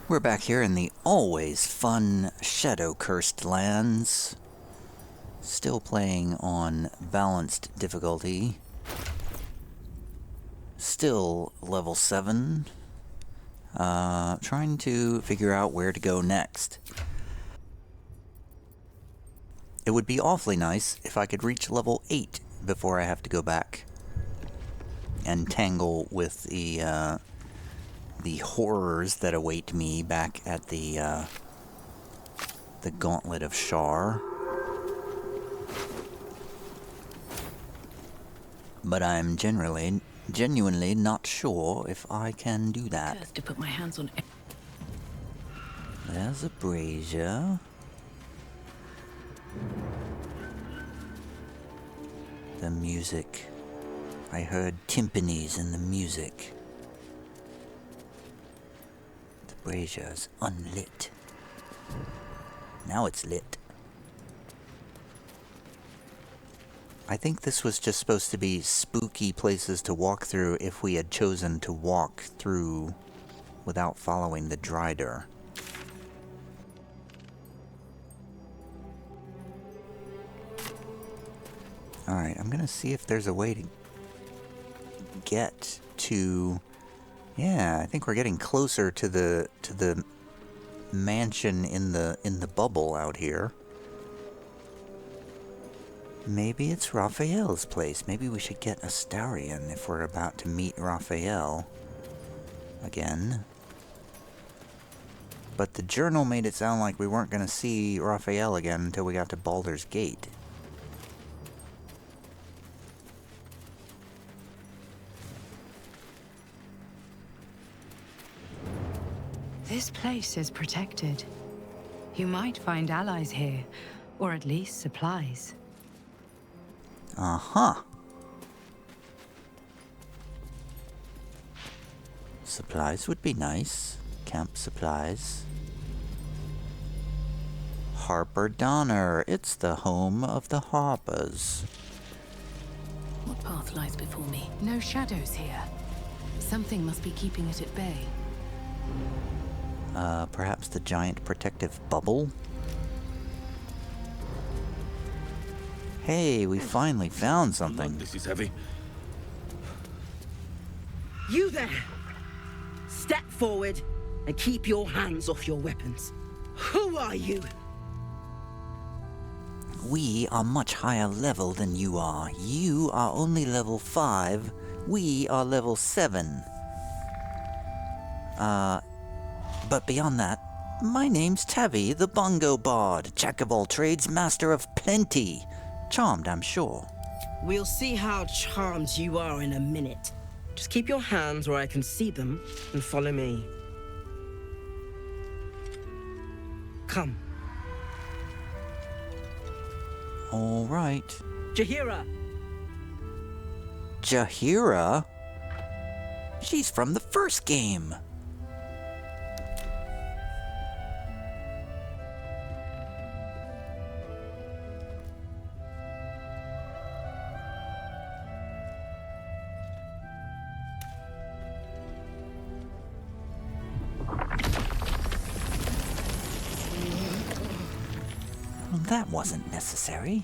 We're back here in the always fun shadow-cursed lands. Still playing on balanced difficulty. Still level 7. Trying to figure out where to go next. It would be awfully nice if I could reach level 8 before I have to go back and tangle with the horrors that await me back at the Gauntlet of Shar. But I'm genuinely not sure if I can do that. Just to put my hands on it. There's a brazier. The music. I heard timpanis in the music. The brazier's unlit. Now it's lit. I think this was just supposed to be spooky places to walk through if we had chosen to walk through without following the Drider. Alright, I'm gonna see if there's a way to get to... Yeah, I think we're getting closer to the mansion in the bubble out here. Maybe it's Raphael's place. Maybe we should get Astarion if we're about to meet Raphael again. But the journal made it sound like we weren't going to see Raphael again until we got to Baldur's Gate. This place is protected. You might find allies here, or at least supplies. Uh-huh. Supplies would be nice. Camp supplies. Harper Donner. It's the home of the Harpers. What path lies before me? No shadows here. Something must be keeping it at bay. Perhaps the giant protective bubble? Hey, we finally found something. This is heavy. You there! Step forward and keep your hands off your weapons. Who are you? We are much higher level than you are. You are only level 5. We are level 7. But beyond that, my name's Tavi, the Bongo Bard, jack of all trades, master of plenty. Charmed, I'm sure. We'll see how charmed you are in a minute. Just keep your hands where I can see them and follow me. Come. All right. Jaheira! Jaheira? She's from the first game. That wasn't necessary.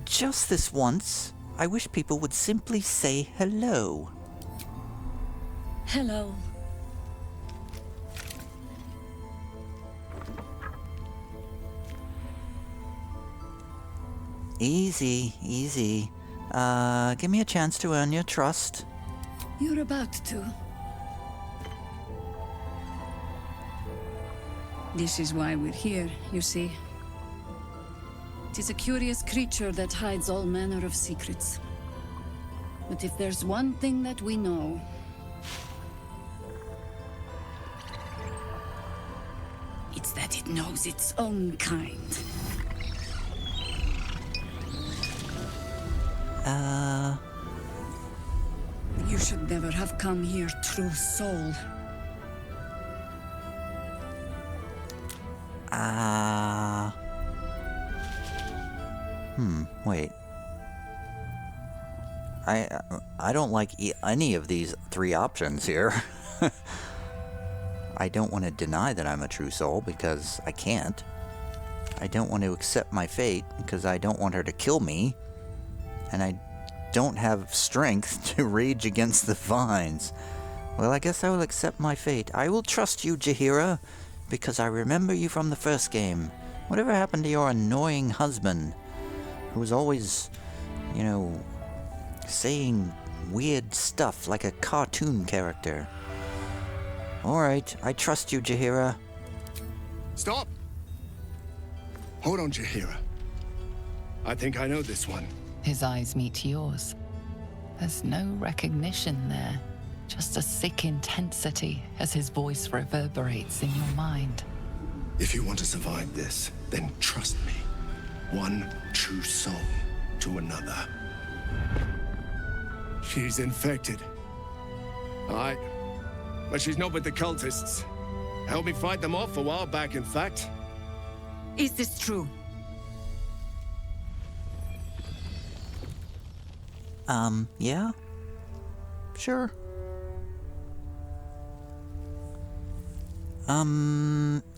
Just this once, I wish people would simply say hello. Hello. Easy, easy. Give me a chance to earn your trust. You're about to. This is why we're here, you see. It is a curious creature that hides all manner of secrets. But if there's one thing that we know, it's that it knows its own kind. You should never have come here, true soul. Wait. I don't like any of these three options here. I don't want to deny that I'm a true soul because I can't. I don't want to accept my fate because I don't want her to kill me. And I don't have strength to rage against the vines. Well, I guess I will accept my fate. I will trust you, Jaheira, because I remember you from the first game. Whatever happened to your annoying husband, who was always, you know, saying weird stuff like a cartoon character? Alright, I trust you, Jaheira. Stop! Hold on, Jaheira. I think I know this one. His eyes meet yours. There's no recognition there, just a sick intensity as his voice reverberates in your mind. If you want to survive this, then trust me. One true soul to another. She's infected. Aye. But she's not with the cultists. Helped me fight them off a while back, in fact. Is this true? Yeah? Sure.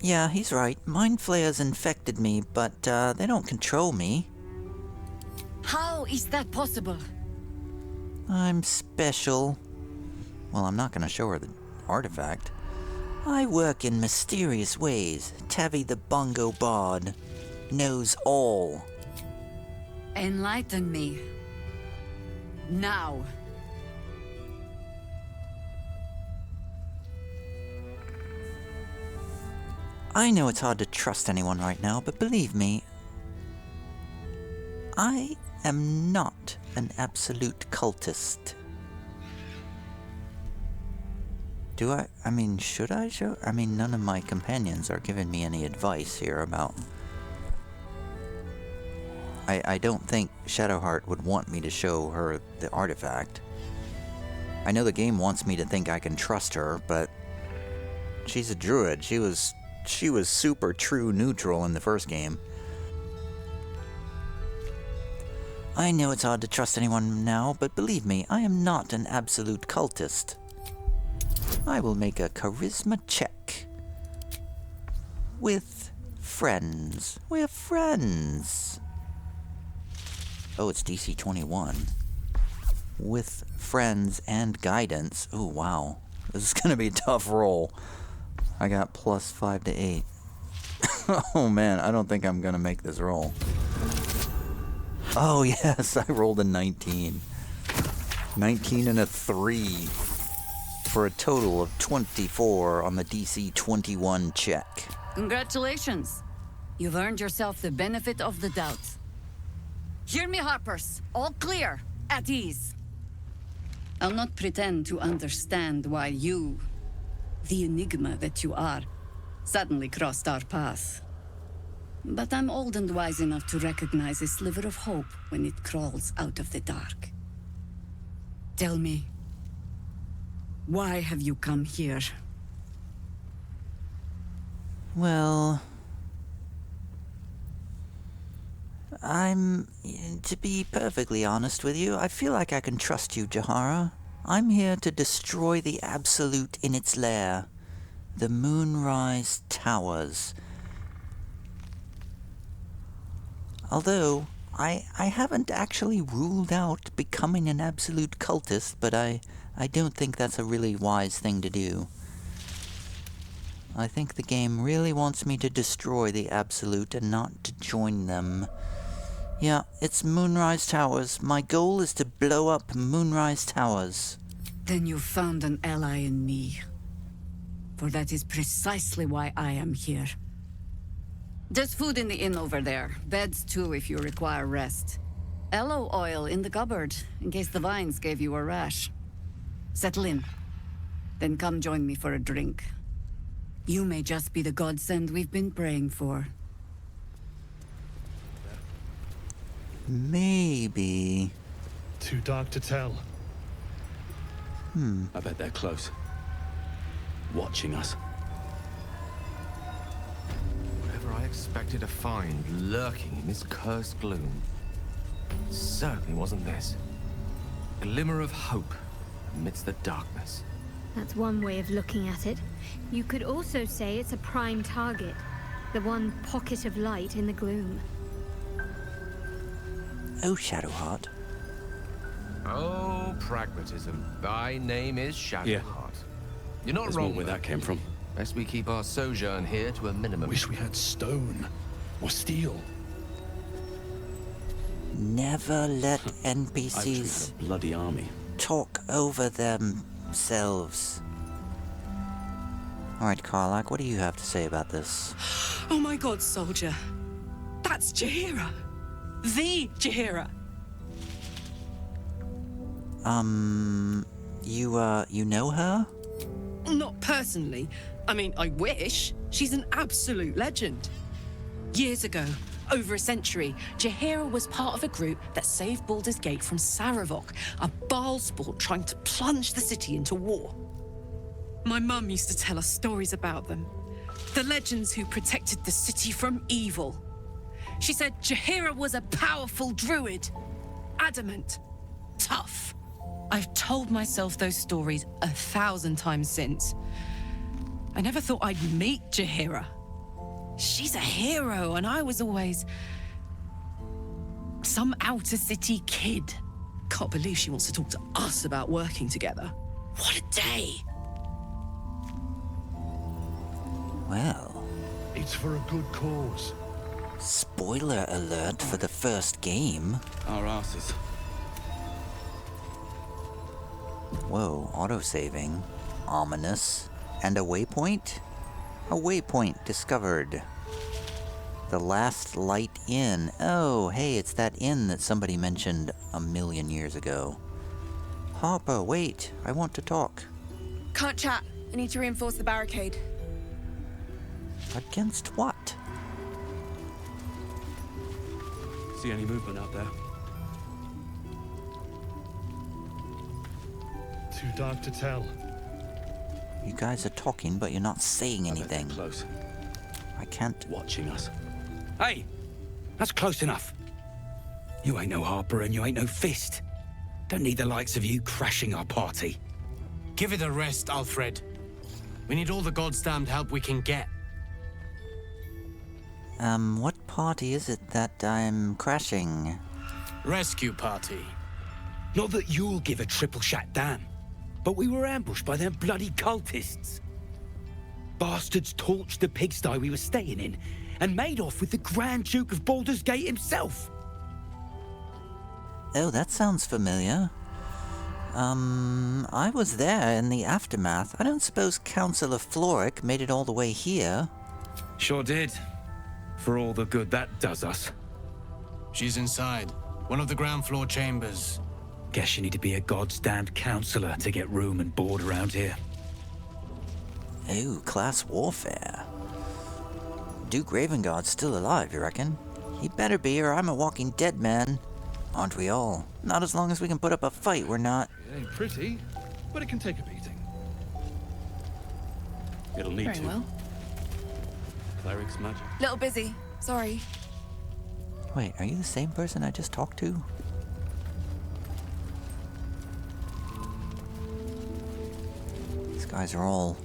Yeah, he's right. Mind flayers infected me, but, they don't control me. How is that possible? I'm special. Well, I'm not gonna show her the artifact. I work in mysterious ways. Tavi the Bongo Bard knows all. Enlighten me. Now. I know it's hard to trust anyone right now, but believe me, I am not an absolute cultist. Do I mean, should I show? I mean, none of my companions are giving me any advice here about... I don't think Shadowheart would want me to show her the artifact. I know the game wants me to think I can trust her, but she's a druid. She was super true neutral in the first game. I know it's hard to trust anyone now, but believe me, I am not an absolute cultist. I will make a charisma check. With friends. We're friends. Oh, it's DC 21. With friends and guidance. Oh, wow. This is gonna be a tough roll. I got plus 5 to 8. Oh man, I don't think I'm gonna make this roll. Oh yes, I rolled a 19. 19 and a 3. For a total of 24 on the DC 21 check. Congratulations. You've earned yourself the benefit of the doubt. Hear me, Harpers. All clear. At ease. I'll not pretend to understand why you, the enigma that you are, suddenly crossed our path. But I'm old and wise enough to recognize a sliver of hope when it crawls out of the dark. Tell me, why have you come here? Well, to be perfectly honest with you, I feel like I can trust you, Jaheira. I'm here to destroy the Absolute in its lair, the Moonrise Towers. Although, I haven't actually ruled out becoming an Absolute cultist, but I don't think that's a really wise thing to do. I think the game really wants me to destroy the Absolute and not to join them. Yeah, it's Moonrise Towers. My goal is to blow up Moonrise Towers. Then you found an ally in me. For that is precisely why I am here. There's food in the inn over there. Beds too if you require rest. Aloe oil in the cupboard, in case the vines gave you a rash. Settle in. Then come join me for a drink. You may just be the godsend we've been praying for. Maybe. Too dark to tell. I bet they're close. Watching us. Whatever I expected to find lurking in this cursed gloom, certainly wasn't this. glimmer of hope amidst the darkness. That's one way of looking at it. You could also say it's a prime target. The one pocket of light in the gloom. Oh, Shadowheart. Oh, pragmatism. Thy name is Shadowheart. You're not There's wrong more where that came from. Best we keep our sojourn here to a minimum. Wish we had stone or steel. Never let I wish we NPCs had a bloody army. talk over themselves. Alright, Karlach, what do you have to say about this? Oh my god, soldier. That's Jaheira. The Jaheira. You know her? Not personally. I mean, I wish. She's an absolute legend. Years ago, over a century, Jaheira was part of a group that saved Baldur's Gate from Saravok, a Baalsport trying to plunge the city into war. My mum used to tell us stories about them. The legends who protected the city from evil. She said Jaheira was a powerful druid. Adamant. Tough. I've told myself those stories 1,000 times since. I never thought I'd meet Jaheira. She's a hero, and I was always some outer city kid. Can't believe she wants to talk to us about working together. What a day! Well, It's for a good cause. spoiler alert for the first game. Our asses. Whoa, autosaving. Ominous. And a waypoint? A waypoint discovered. The Last Light Inn. Oh, hey, it's that inn that somebody mentioned 1,000,000 years ago. Harper, wait, I want to talk. Can't chat. I need to reinforce the barricade. Against what? See any movement out there? Too dark to tell. You guys are talking, but you're not saying I bet they're anything. close. I can't... Watching us. Hey, that's close enough. You ain't no Harper and you ain't no Fist. Don't need the likes of you crashing our party. Give it a rest, Alfred. We need all the goddamned help we can get. What party is it that I'm crashing? Rescue party. Not that you'll give a triple shot damn, but we were ambushed by them bloody cultists. Bastards torched the pigsty we were staying in and made off with the Grand Duke of Baldur's Gate himself. Oh, that sounds familiar. I was there in the aftermath. I don't suppose Councillor Floric made it all the way here. Sure did. For all the good that does us. She's inside. One of the ground floor chambers. Guess you need to be a goddamned councillor to get room and board around here. Oh, class warfare. Duke Ravengard's still alive, you reckon? He better be, or I'm a walking dead man. Aren't we all? Not as long as we can put up a fight, we're not. It ain't pretty, but it can take a beating. It'll need Very to. well. Cleric's magic. Little busy. Sorry. Wait, are you the same person I just talked to? These guys are all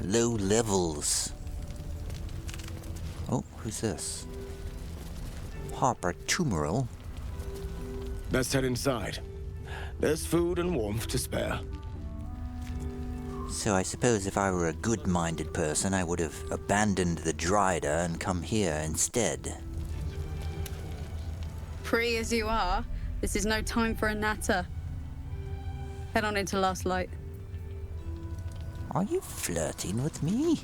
low levels. Oh, who's this? Harper Tumoral. Let's head inside. There's food and warmth to spare. So I suppose if I were a good-minded person, I would have abandoned the Dryder and come here instead. Free as you are, this is no time for a natter. Head on into Last Light. Are you flirting with me?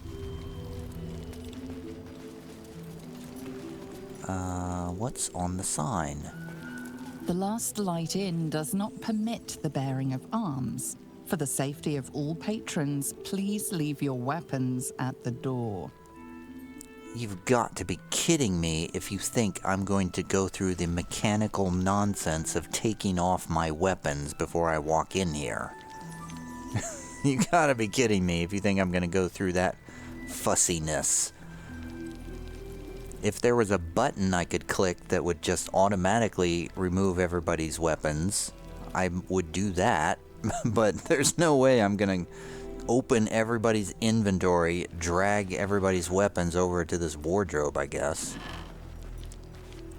What's on the sign? The Last Light Inn does not permit the bearing of arms. For the safety of all patrons, please leave your weapons at the door. You've got to be kidding me if you think I'm going to go through the mechanical nonsense of taking off my weapons before I walk in here. You gotta be kidding me if you think I'm gonna go through that fussiness. If there was a button I could click that would just automatically remove everybody's weapons, I would do that, but there's no way I'm gonna open everybody's inventory, drag everybody's weapons over to this wardrobe, I guess.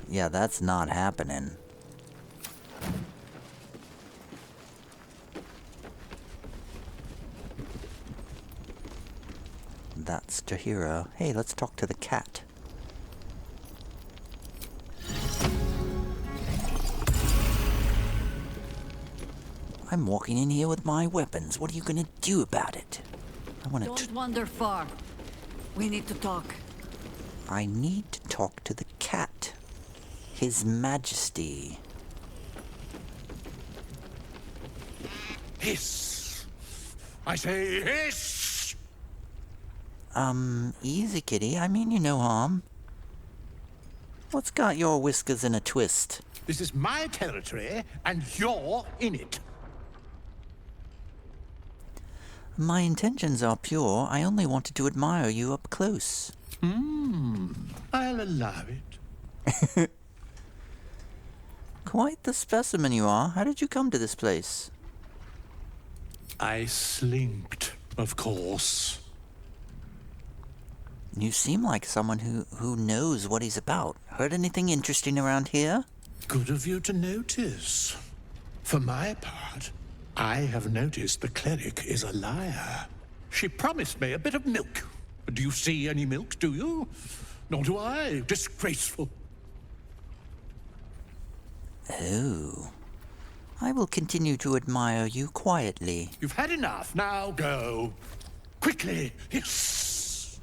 Yeah, that's not happening. That's Jaheira. Hey, let's talk to the cat. I'm walking in here with my weapons. What are you gonna do about it? I want to... Don't wander far. We need to talk. I need to talk to the cat. His Majesty. Hiss! I say hiss! Easy, kitty. I mean you no harm. What's got your whiskers in a twist? This is my territory, and you're in it. My intentions are pure. I only wanted to admire you up close. I'll allow it. Quite the specimen you are. How did you come to this place? I slinked, of course. You seem like someone who knows what he's about. Heard anything interesting around here? Good of you to notice. For my part, I have noticed the cleric is a liar. She promised me a bit of milk. Do you see any milk, do you? Nor do I. Disgraceful. Oh. I will continue to admire you quietly. You've had enough. Now go. Quickly. Yes.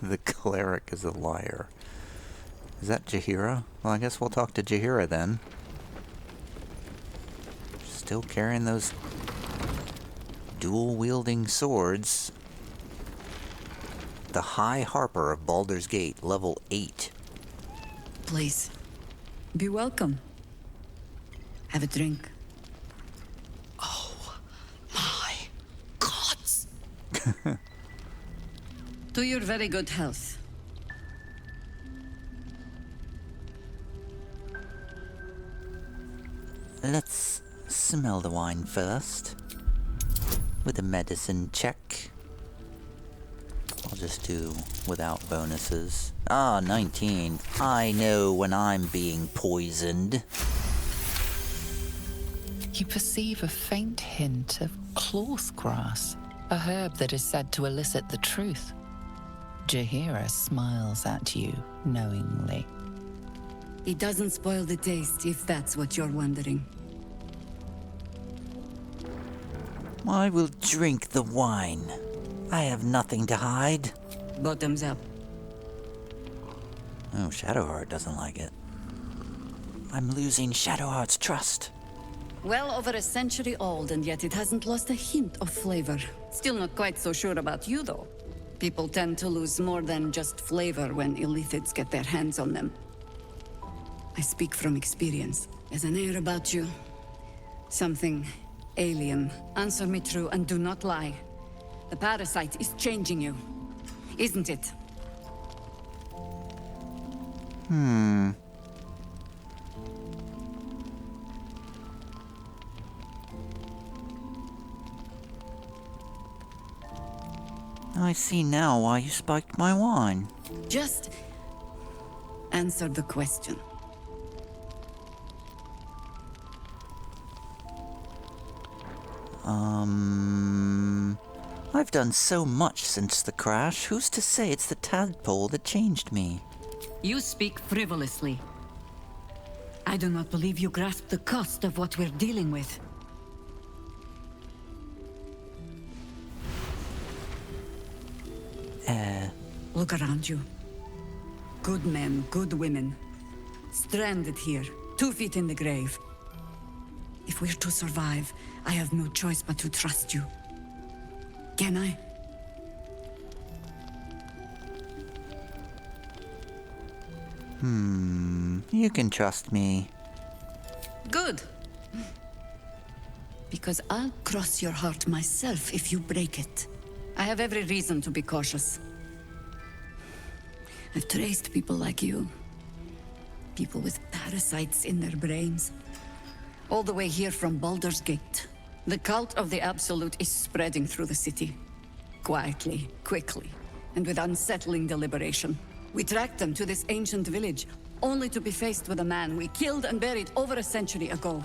The cleric is a liar. Is that Jaheira? Well, I guess we'll talk to Jaheira then. Still carrying those dual-wielding swords. The High Harper of Baldur's Gate, level 8. Please, be welcome. Have a drink. Oh, my gods! To your very good health. Let's smell the wine first. With a medicine check. I'll just do without bonuses. Ah, 19. I know when I'm being poisoned. You perceive a faint hint of cloth grass, a herb that is said to elicit the truth. Jaheira smiles at you knowingly. It doesn't spoil the taste, if that's what you're wondering. I will drink the wine. I have nothing to hide. Bottoms up. Oh, Shadowheart doesn't like it. I'm losing Shadowheart's trust. Well over a century old, and yet it hasn't lost a hint of flavor. Still not quite so sure about you, though. People tend to lose more than just flavor when illithids get their hands on them. I speak from experience. There's an air about you. Something alien. Answer me true and do not lie. The parasite is changing you, isn't it? I see now why you spiked my wine. Just answer the question. I've done so much since the crash. Who's to say it's the tadpole that changed me? You speak frivolously. I do not believe you grasp the cost of what we're dealing with. Look around you. Good men, good women. Stranded here, 2 feet in the grave. If we're to survive, I have no choice but to trust you. Can I? You can trust me. Good. Because I'll cross your heart myself if you break it. I have every reason to be cautious. I've traced people like you. People with parasites in their brains. All the way here from Baldur's Gate. The cult of the Absolute is spreading through the city. Quietly, quickly, and with unsettling deliberation. We tracked them to this ancient village, only to be faced with a man we killed and buried over a century ago.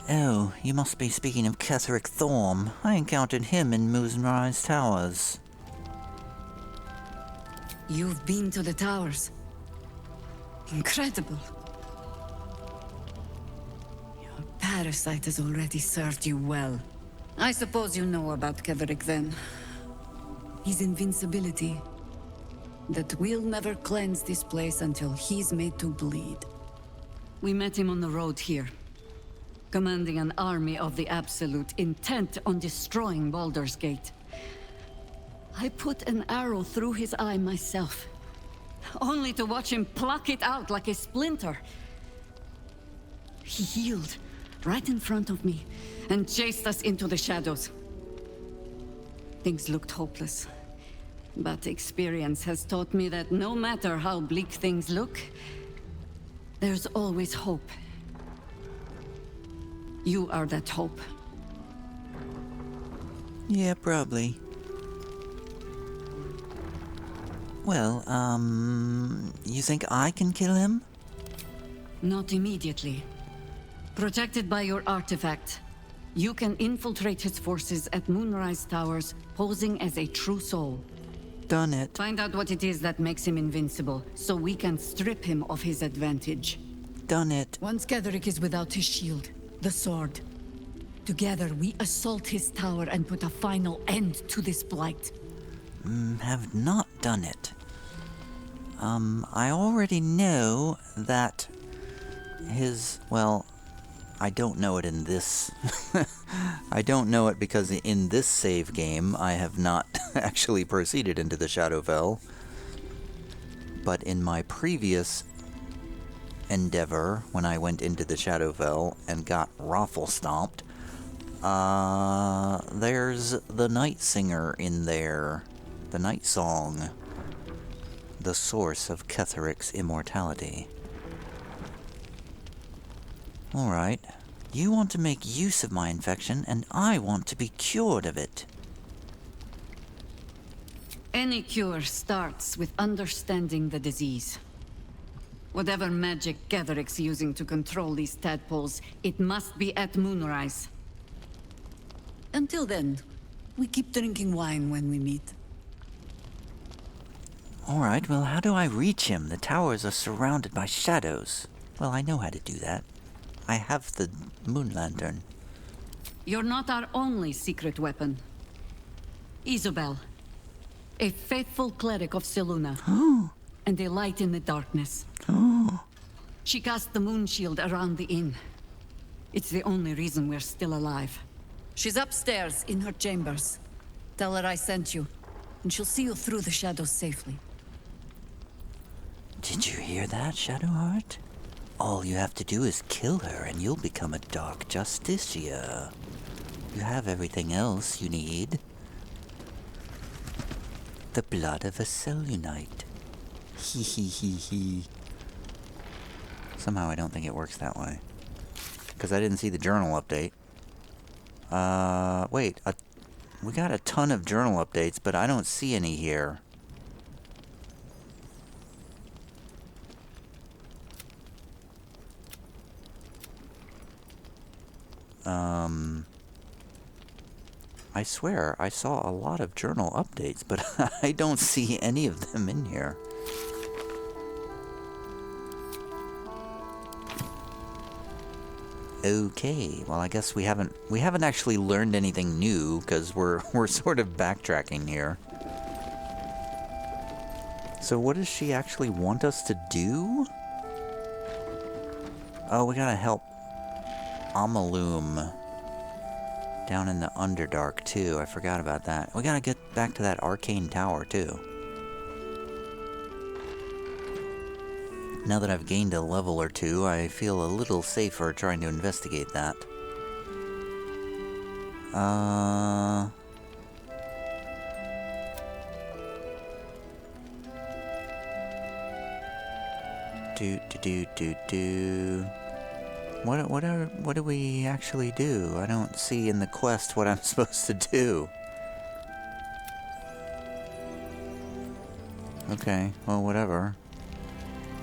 Oh, you must be speaking of General Thorm. I encountered him in Moonrise Towers. You've been to the towers. Incredible. Your parasite has already served you well. I suppose you know about Ketheric then. His invincibility. That we'll never cleanse this place until he's made to bleed. We met him on the road here, commanding an army of the Absolute, intent on destroying Baldur's Gate. I put an arrow through his eye myself, only to watch him pluck it out like a splinter. He healed right in front of me and chased us into the shadows. Things looked hopeless, but experience has taught me that no matter how bleak things look, there's always hope. You are that hope. Yeah, probably. Well, you think I can kill him? Not immediately. Protected by your artifact, you can infiltrate his forces at Moonrise Towers, posing as a true soul. Done it. Find out what it is that makes him invincible, so we can strip him of his advantage. Done it. Once Ketheric is without his shield, the sword. Together, we assault his tower and put a final end to this blight. Have not done it. I already know that well, I don't know it in this. I don't know it because in this save game, I have not actually proceeded into the Shadowfell. But in my previous endeavor, when I went into the Shadowfell and got raffle stomped, there's the Night Singer in there. The Night Song. The source of Ketheric's immortality. Alright. You want to make use of my infection, and I want to be cured of it. Any cure starts with understanding the disease. Whatever magic Ketheric's using to control these tadpoles, it must be at Moonrise. Until then, we keep drinking wine when we meet. Alright, well, how do I reach him? The towers are surrounded by shadows. Well, I know how to do that. I have the moon lantern. You're not our only secret weapon. Isobel, a faithful cleric of Selunite, and a light in the darkness. She cast the moon shield around the inn. It's the only reason we're still alive. She's upstairs in her chambers. Tell her I sent you, and she'll see you through the shadows safely. Did you hear that, Shadowheart? All you have to do is kill her and you'll become a Dark Justicia. You have everything else you need. The blood of a Selunite. Hee hee hee hee. Somehow I don't think it works that way. Because I didn't see the journal update. Wait. We got a ton of journal updates, but I don't see any here. I swear, I saw a lot of journal updates, but I don't see any of them in here. Okay, well I guess we haven't actually learned anything new, because we're sort of backtracking here. So what does she actually want us to do? Oh, we gotta help Amalum down in the Underdark too. I forgot about that. We gotta get back to that arcane tower too. Now that I've gained a level or two, I feel a little safer trying to investigate that. What do we actually do? I don't see in the quest what I'm supposed to do. Okay, well, whatever.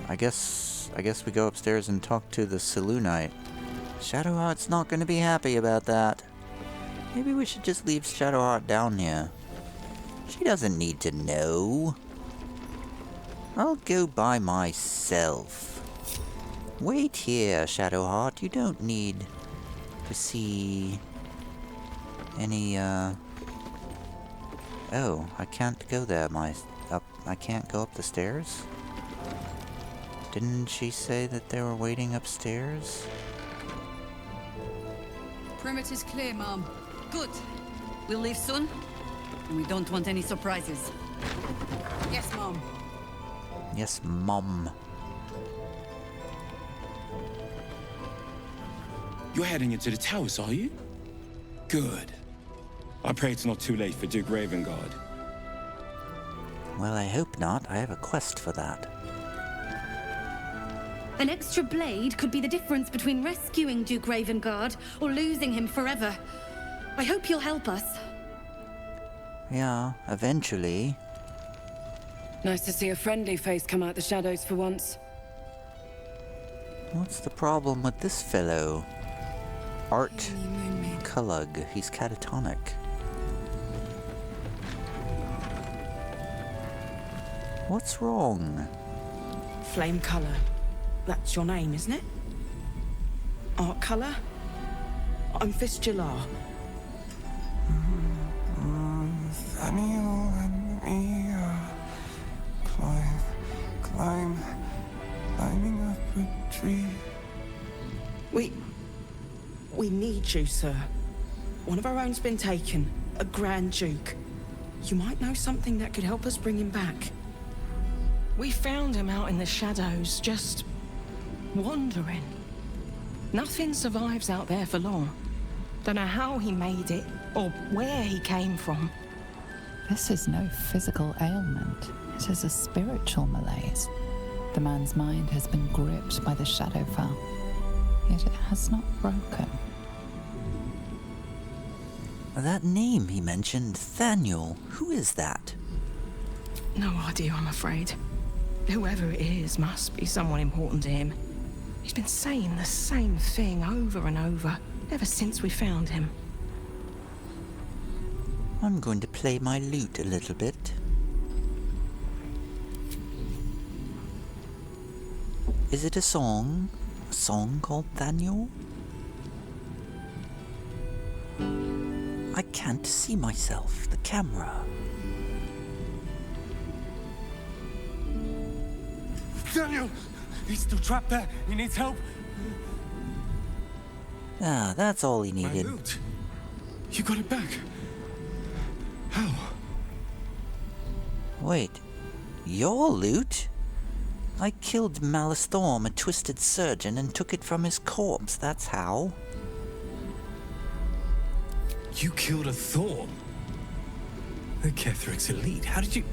I guess we go upstairs and talk to the Selunite. Shadowheart's not gonna be happy about that. Maybe we should just leave Shadowheart down here. She doesn't need to know. I'll go by myself. Wait here, Shadowheart. You don't need to see any, Oh, I can't go there, I can't go up the stairs? Didn't she say that they were waiting upstairs? Perimeter's clear, Mom. Good. We'll leave soon, and we don't want any surprises. Yes, Mom. Yes, Mom. You're heading into the towers, are you? Good. I pray it's not too late for Duke Ravengard. Well, I hope not. I have a quest for that. An extra blade could be the difference between rescuing Duke Ravengard or losing him forever. I hope you'll help us. Yeah, eventually. Nice to see a friendly face come out the shadows for once. What's the problem with this fellow? Art Cullagh. He's catatonic. What's wrong? Flame Colour. That's your name, isn't it? Art Colour? I'm Fistula. Nathaniel and me climbing up a tree. We need you, sir. One of our own's been taken, a Grand Duke. You might know something that could help us bring him back. We found him out in the shadows, just wandering. Nothing survives out there for long. Don't know how he made it, or where he came from. This is no physical ailment. It is a spiritual malaise. The man's mind has been gripped by the Shadowfell, yet it has not broken. That name he mentioned, Thaniel, who is that? No idea, I'm afraid. Whoever it is must be someone important to him. He's been saying the same thing over and over, ever since we found him. I'm going to play my lute a little bit. Is it a song? A song called Thaniel? I can't see myself. The camera. Daniel! He's still trapped there. He needs help. Ah, that's all he needed. My loot. You got it back. How? Wait. Your loot? I killed Malice Thorm, a twisted surgeon, and took it from his corpse. That's how. You killed a Thorm? The Ketheric's elite. How did you...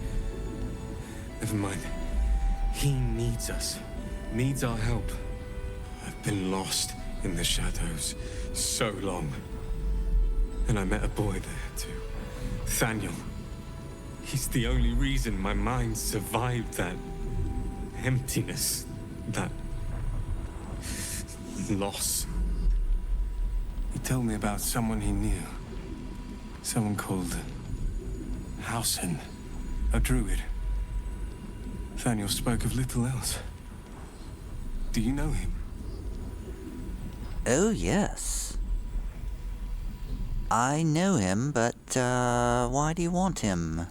Never mind. He needs us. Needs our help. I've been lost in the shadows so long. And I met a boy there, too. Thaniel. He's the only reason my mind survived that emptiness, that loss. He told me about someone he knew. Someone called Halsin, a druid. Thaniel spoke of little else. Do you know him? Oh, yes. I know him, but, why do you want him?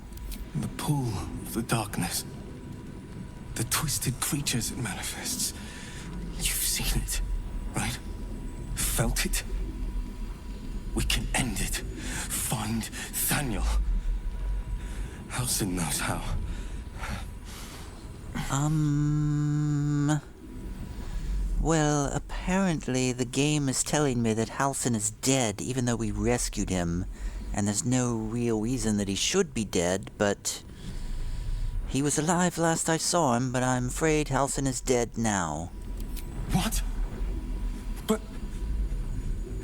The pull of the darkness. The twisted creatures it manifests. You've seen it, right? Felt it? We can end it. Find Thaniel. Halsin knows how. Well, apparently the game is telling me that Halsin is dead, even though we rescued him. And there's no real reason that he should be dead, but... He was alive last I saw him, but I'm afraid Halsin is dead now. What? But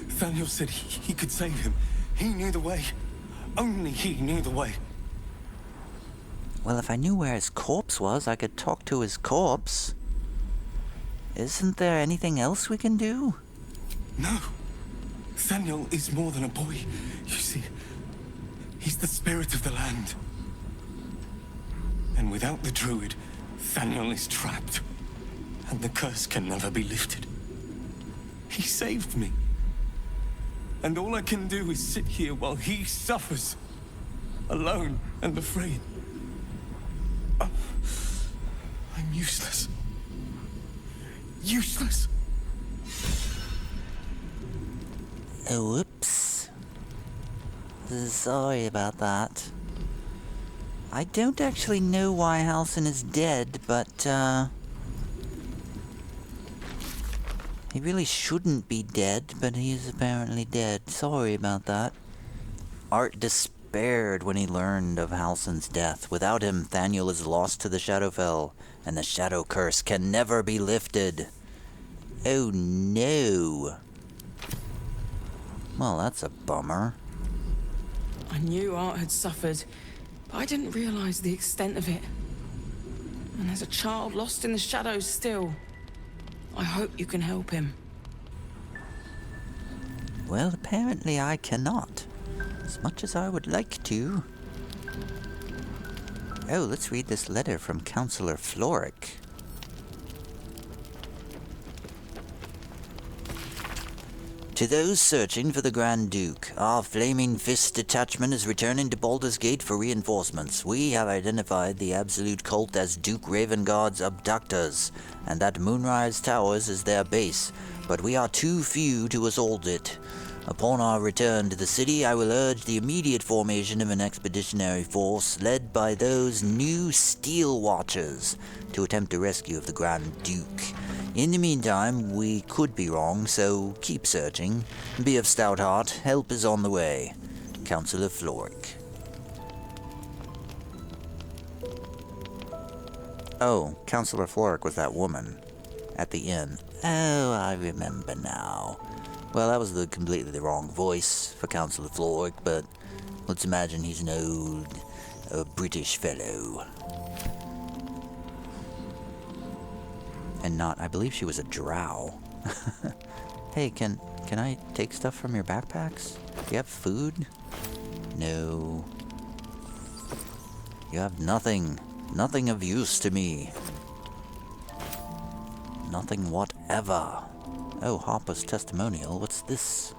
Thaniel said he could save him. He knew the way. Only he knew the way. Well, if I knew where his corpse was, I could talk to his corpse. Isn't there anything else we can do? No. Thaniel is more than a boy. You see, he's the spirit of the land. And without the druid, Thaniel is trapped. And the curse can never be lifted. He saved me. And all I can do is sit here while he suffers. Alone and afraid. I'm useless. Useless. Oh, whoops. Sorry about that. I don't actually know why Halsin is dead, but, he really shouldn't be dead, but he is apparently dead. Sorry about that. Art despaired when he learned of Halsin's death. Without him, Thaniel is lost to the Shadowfell, and the Shadow Curse can never be lifted. Oh no. Well, that's a bummer. I knew Art had suffered, but I didn't realize the extent of it. And there's a child lost in the shadows still. I hope you can help him. Well, apparently I cannot. As much as I would like to. Oh, let's read this letter from Councillor Floric. To those searching for the Grand Duke, our Flaming Fist detachment is returning to Baldur's Gate for reinforcements. We have identified the Absolute Cult as Duke Ravengard's abductors, and that Moonrise Towers is their base, but we are too few to assault it. Upon our return to the city, I will urge the immediate formation of an expeditionary force led by those new Steel Watchers to attempt a rescue of the Grand Duke. In the meantime, we could be wrong, so keep searching. Be of stout heart. Help is on the way. Councillor Floric. Oh, Councillor Floric was that woman at the inn. Oh, I remember now. Well, that was completely the wrong voice for Councillor Floric, but let's imagine he's an old British fellow. And not, I believe she was a drow. Hey, can I take stuff from your backpacks? Do you have food? No. You have nothing. Nothing of use to me. Nothing whatever. Oh, Harper's testimonial. What's this?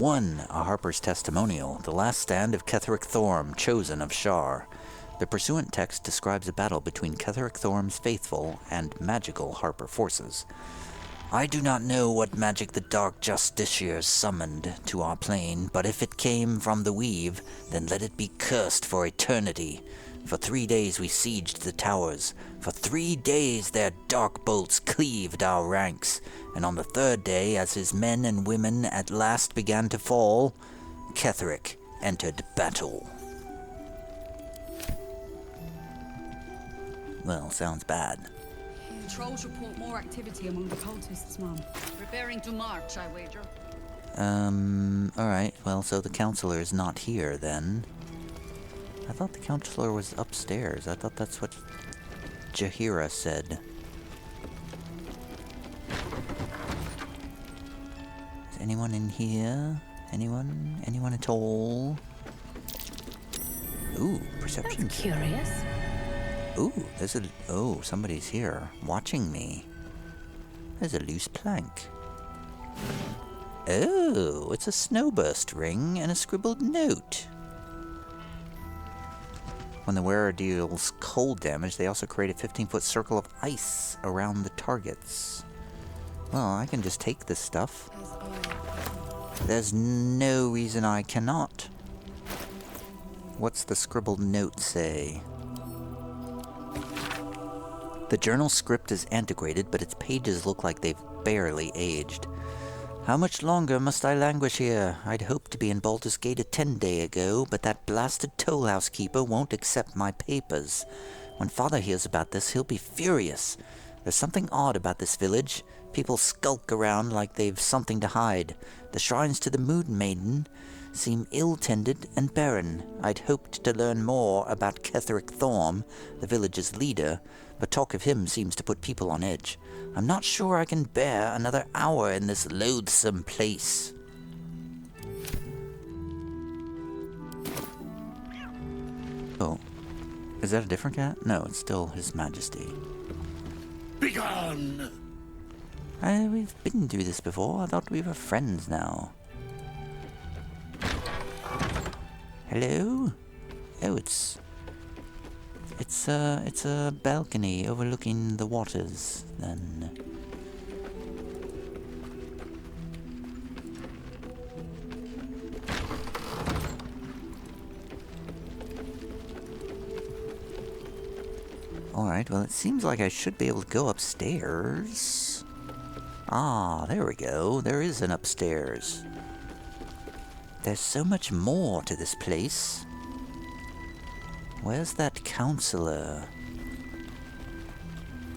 A Harper's testimonial, the last stand of Ketheric Thorm, chosen of Shar. The pursuant text describes a battle between Ketheric Thorm's faithful and magical Harper forces. I do not know what magic the Dark Justiciars summoned to our plane, but if it came from the Weave, then let it be cursed for eternity. For 3 days we sieged the towers. For 3 days their dark bolts cleaved our ranks. And on the 3rd day, as his men and women at last began to fall, Ketheric entered battle. Well, sounds bad. Trolls report more activity among the cultists, Mom. Preparing to march, I wager. Alright. Well, so the counselor is not here, then. I thought the counselor was upstairs. I thought that's what Jaheira said. Is anyone in here? Anyone? Anyone at all? Ooh, perception. That's curious. Ooh, somebody's here, watching me. There's a loose plank. Oh, it's a snowburst ring and a scribbled note. When the wearer deals cold damage, they also create a 15-foot circle of ice around the targets. Well, I can just take this stuff. There's no reason I cannot. What's the scribbled note say? The journal script is antiquated, but its pages look like they've barely aged. How much longer must I languish here? I'd hoped to be in Baldur's Gate a 10-day ago, but that blasted toll house keeper won't accept my papers. When Father hears about this, he'll be furious. There's something odd about this village. People skulk around like they've something to hide. The shrines to the Moon Maiden seem ill-tended and barren. I'd hoped to learn more about Ketheric Thorm, the village's leader, but talk of him seems to put people on edge. I'm not sure I can bear another hour in this loathsome place. Oh, is that a different cat? No, it's still His Majesty. Begone! We've been through this before. I thought we were friends now. Hello? Oh, it's a balcony overlooking the waters, then. Alright, well, it seems like I should be able to go upstairs. Ah, there we go. There is an upstairs. There's so much more to this place. Where's that counselor?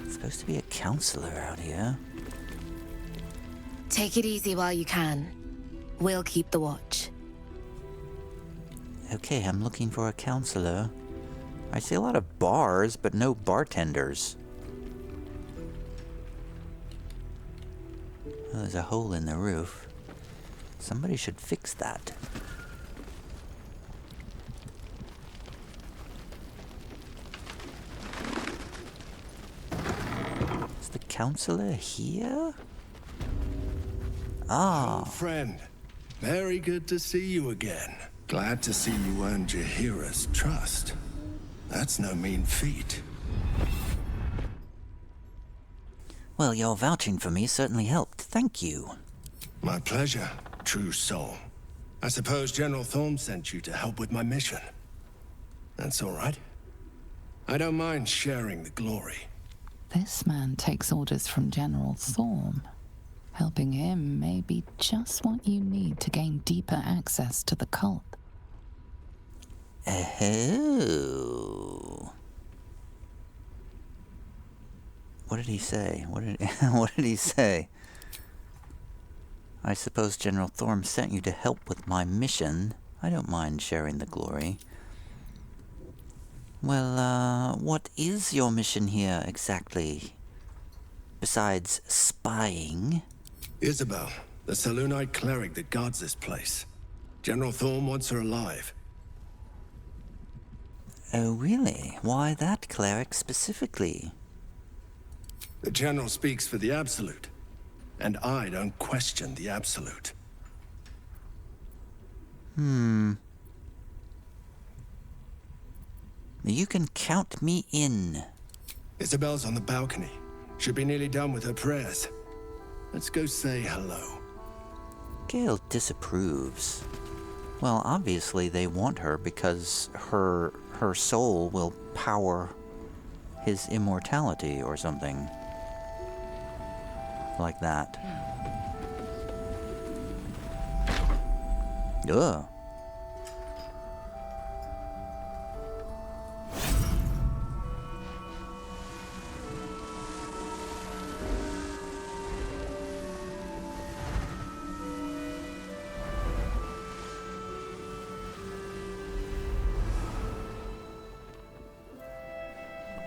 It's supposed to be a counselor out here. Take it easy while you can. We'll keep the watch. Okay, I'm looking for a counselor. I see a lot of bars, but no bartenders. Oh, there's a hole in the roof. Somebody should fix that. Is the counselor here? Ah. Old friend, very good to see you again. Glad to see you earned Jaheira's trust. That's no mean feat. Well, your vouching for me certainly helped. Thank you. My pleasure, true soul. I suppose General Thorm sent you to help with my mission. That's all right. I don't mind sharing the glory. This man takes orders from General Thorm. Helping him may be just what you need to gain deeper access to the cult. Oh. What did he say? What did he say? I suppose General Thorm sent you to help with my mission. I don't mind sharing the glory. Well, what is your mission here exactly? Besides spying? Isobel, the Selunite cleric that guards this place. General Thorm wants her alive. Oh, really? Why that cleric specifically? The General speaks for the Absolute, and I don't question the Absolute. You can count me in. Isabel's on the balcony. Should be nearly done with her prayers. Let's go say hello. Gale disapproves. Well, obviously they want her because her soul will power his immortality or something. Like that. Ugh.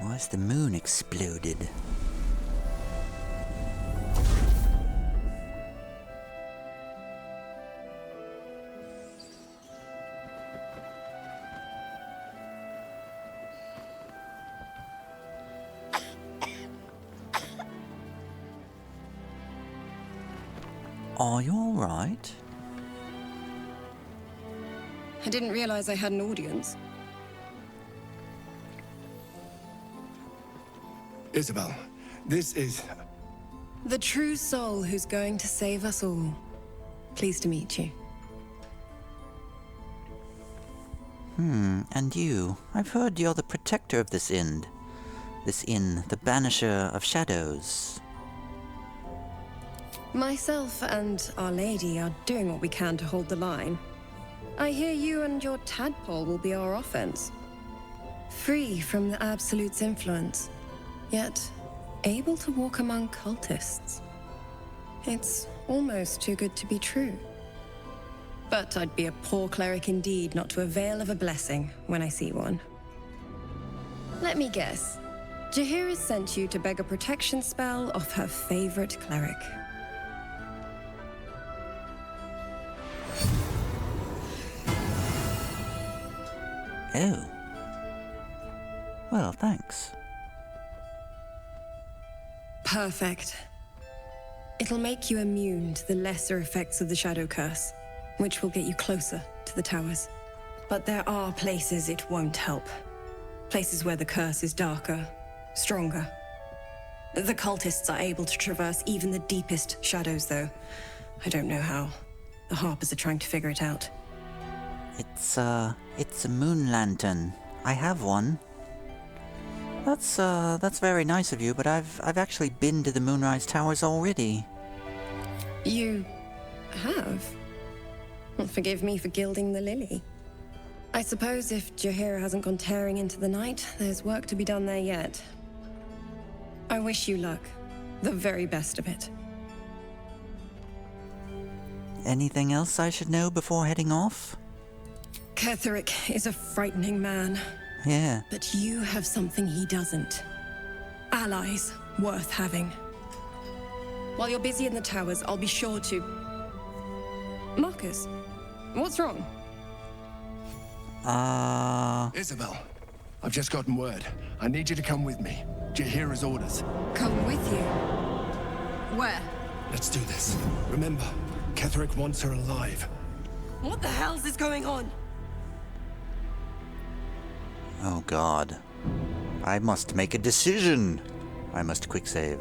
Why's the moon exploded? Are you all right? I didn't realize I had an audience. Isobel, this is... The true soul who's going to save us all. Pleased to meet you. And you. I've heard you're the protector of this inn. This inn, the banisher of shadows. Myself and Our Lady are doing what we can to hold the line. I hear you and your tadpole will be our offense. Free from the Absolute's influence, yet able to walk among cultists. It's almost too good to be true. But I'd be a poor cleric indeed not to avail of a blessing when I see one. Let me guess. Jaheira sent you to beg a protection spell off her favorite cleric. Oh. Well, thanks. Perfect. It'll make you immune to the lesser effects of the Shadow Curse, which will get you closer to the towers. But there are places it won't help. Places where the curse is darker, stronger. The cultists are able to traverse even the deepest shadows, though. I don't know how. The Harpers are trying to figure it out. It's a moon lantern. I have one. That's very nice of you, but I've actually been to the Moonrise Towers already. You have? Well, forgive me for gilding the lily. I suppose if Jaheira hasn't gone tearing into the night, there's work to be done there yet. I wish you luck. The very best of it. Anything else I should know before heading off? Ketheric is a frightening man. Yeah. But you have something he doesn't. Allies worth having. While you're busy in the towers, I'll be sure to... Marcus, what's wrong? Isobel, I've just gotten word. I need you to come with me. Jaheira's orders. Come with you? Where? Let's do this. Remember, Ketheric wants her alive. What the hell's is going on? Oh god. I must make a decision. I must quick save.